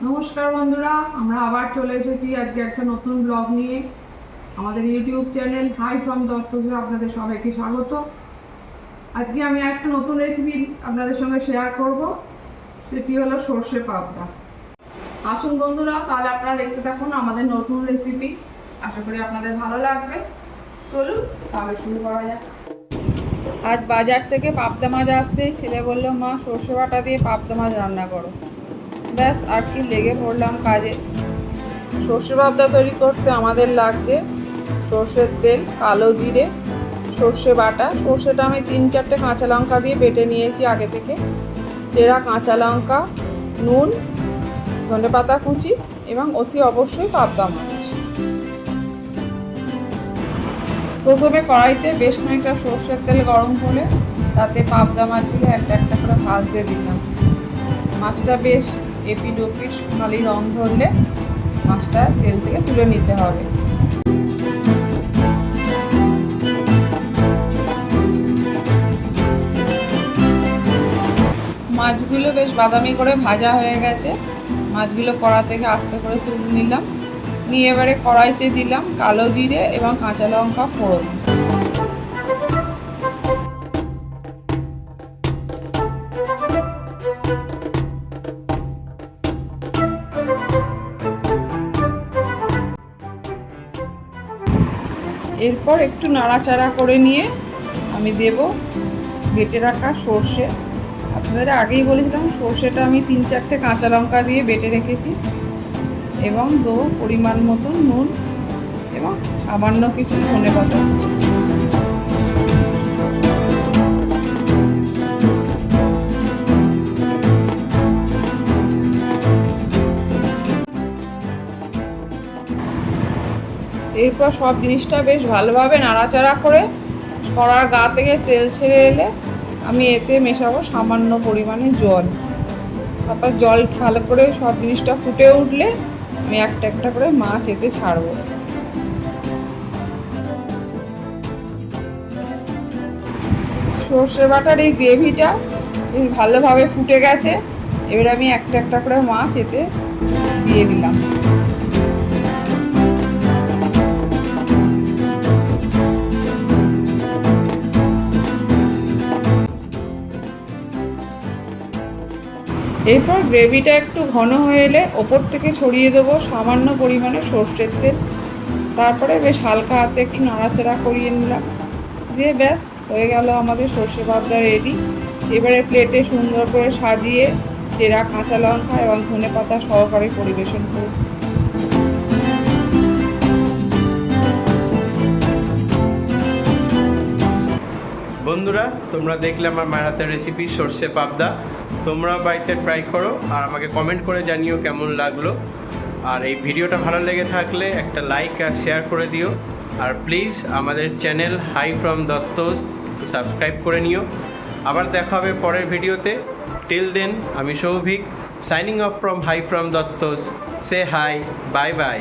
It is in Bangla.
নমস্কার বন্ধুরা, আমরা আবার চলে এসেছি আজকে একটা নতুন ব্লগ নিয়ে। আমাদের ইউটিউব চ্যানেল হাই ফ্রম দত্তসে আপনাদের সবাইকে স্বাগত। আজকে আমি একটা নতুন রেসিপি আপনাদের সঙ্গে শেয়ার করব, সেটি হলো সর্ষে পাবদা। আসুন বন্ধুরা, তাহলে আপনারা দেখতে থাকুন আমাদের নতুন রেসিপি। আশা করি আপনাদের ভালো লাগবে। চলুন তাহলে শুরু করা যাক। আজ বাজার থেকে পাবদা মাছ আসতেই ছেলে বলল, মা সর্ষে বাটা দিয়ে পাবদা মাছ রান্না করো। ব্যাস আর কি, লেগে পড়লাম কাজে। সর্ষে পাবদা তৈরি করতে আমাদের লাগছে সর্ষের তেল, কালো জিরে, সর্ষে বাটা। সর্ষেটা আমি 3-4টে কাঁচা লঙ্কা দিয়ে বেটে নিয়েছি আগে থেকে, চেরা কাঁচা লঙ্কা, নুন, ধনেপাতা কুচি এবং অতি অবশ্যই পাবদা মাছ। প্রথমে কড়াইতে বেশ খানিকটা সর্ষের তেল গরম হলে তাতে পাবদা মাছগুলো একটা একটা করে ভাজতে দিলাম। মাছটা বেশ এপিড ওপিড সোনালি রং ধরলে মাছটা তেল থেকে তুলে নিতে হবে। মাছগুলো বেশ বাদামি করে ভাজা হয়ে গেছে। মাছগুলো কড়া থেকে আস্তে করে তুলে নিলাম, নিয়ে এবারে কড়াইতে দিলাম কালো জিরে এবং কাঁচা লঙ্কা ফোড়ন। এরপর একটু নাড়াচাড়া করে নিয়ে আমি দেব বেটে রাখা সর্ষে। আপনাদের আগেই বলেছিলাম সর্ষেটা আমি 3-4টে কাঁচা লঙ্কা দিয়ে বেটে রেখেছি, এবং দেবো পরিমাণ মতো নুন এবং সামান্য কিছু ধনেপাতা কুচি। এরপর সব জিনিসটা বেশ ভালোভাবে নাড়াচাড়া করে কড়ার গা থেকে তেল ছেড়ে এলে আমি এতে মেশাবো সামান্য পরিমাণে জল। তারপর জল ভালো করে সব জিনিসটা ফুটে উঠলে আমি একটা একটা করে মাছ এতে ছাড়বো। সর্ষে বাটার এই গ্রেভিটা বেশ ভালোভাবে ফুটে গেছে। এবার আমি একটা একটা করে মাছ এতে দিয়ে দিলাম। এরপর গ্রেভিটা একটু ঘন হয়ে এলে ওপর থেকে ছড়িয়ে দেবো সামান্য পরিমাণে সর্ষের তেল। তারপরে বেশ হালকা হাতে একটু নাড়াচাড়া করিয়ে নিলাম, দিয়ে ব্যাস হয়ে গেল আমাদের সর্ষে পাবদা রেডি। এবারে প্লেটে সুন্দর করে সাজিয়ে চেরা কাঁচা লঙ্কা এবং ধনেপাতা সহকারে পরিবেশন করব। বন্ধুরা, তোমরা দেখলে আমার মায়ের হাতের রেসিপি সর্ষে পাবদা। তোমরা বাড়িতে ট্রাই করো আর আমাকে কমেন্ট করে জানিও কেমন লাগলো। আর এই ভিডিওটা ভালো লেগে থাকলে একটা লাইক আর শেয়ার করে দিও। আর প্লিজ আমাদের চ্যানেল হাই ফ্রম দত্তস সাবস্ক্রাইব করে নিও। আবার দেখা হবে পরের ভিডিওতে। টিল দেন, আমি Souvik, signing off from hi from Duttas. Say hi, bye by.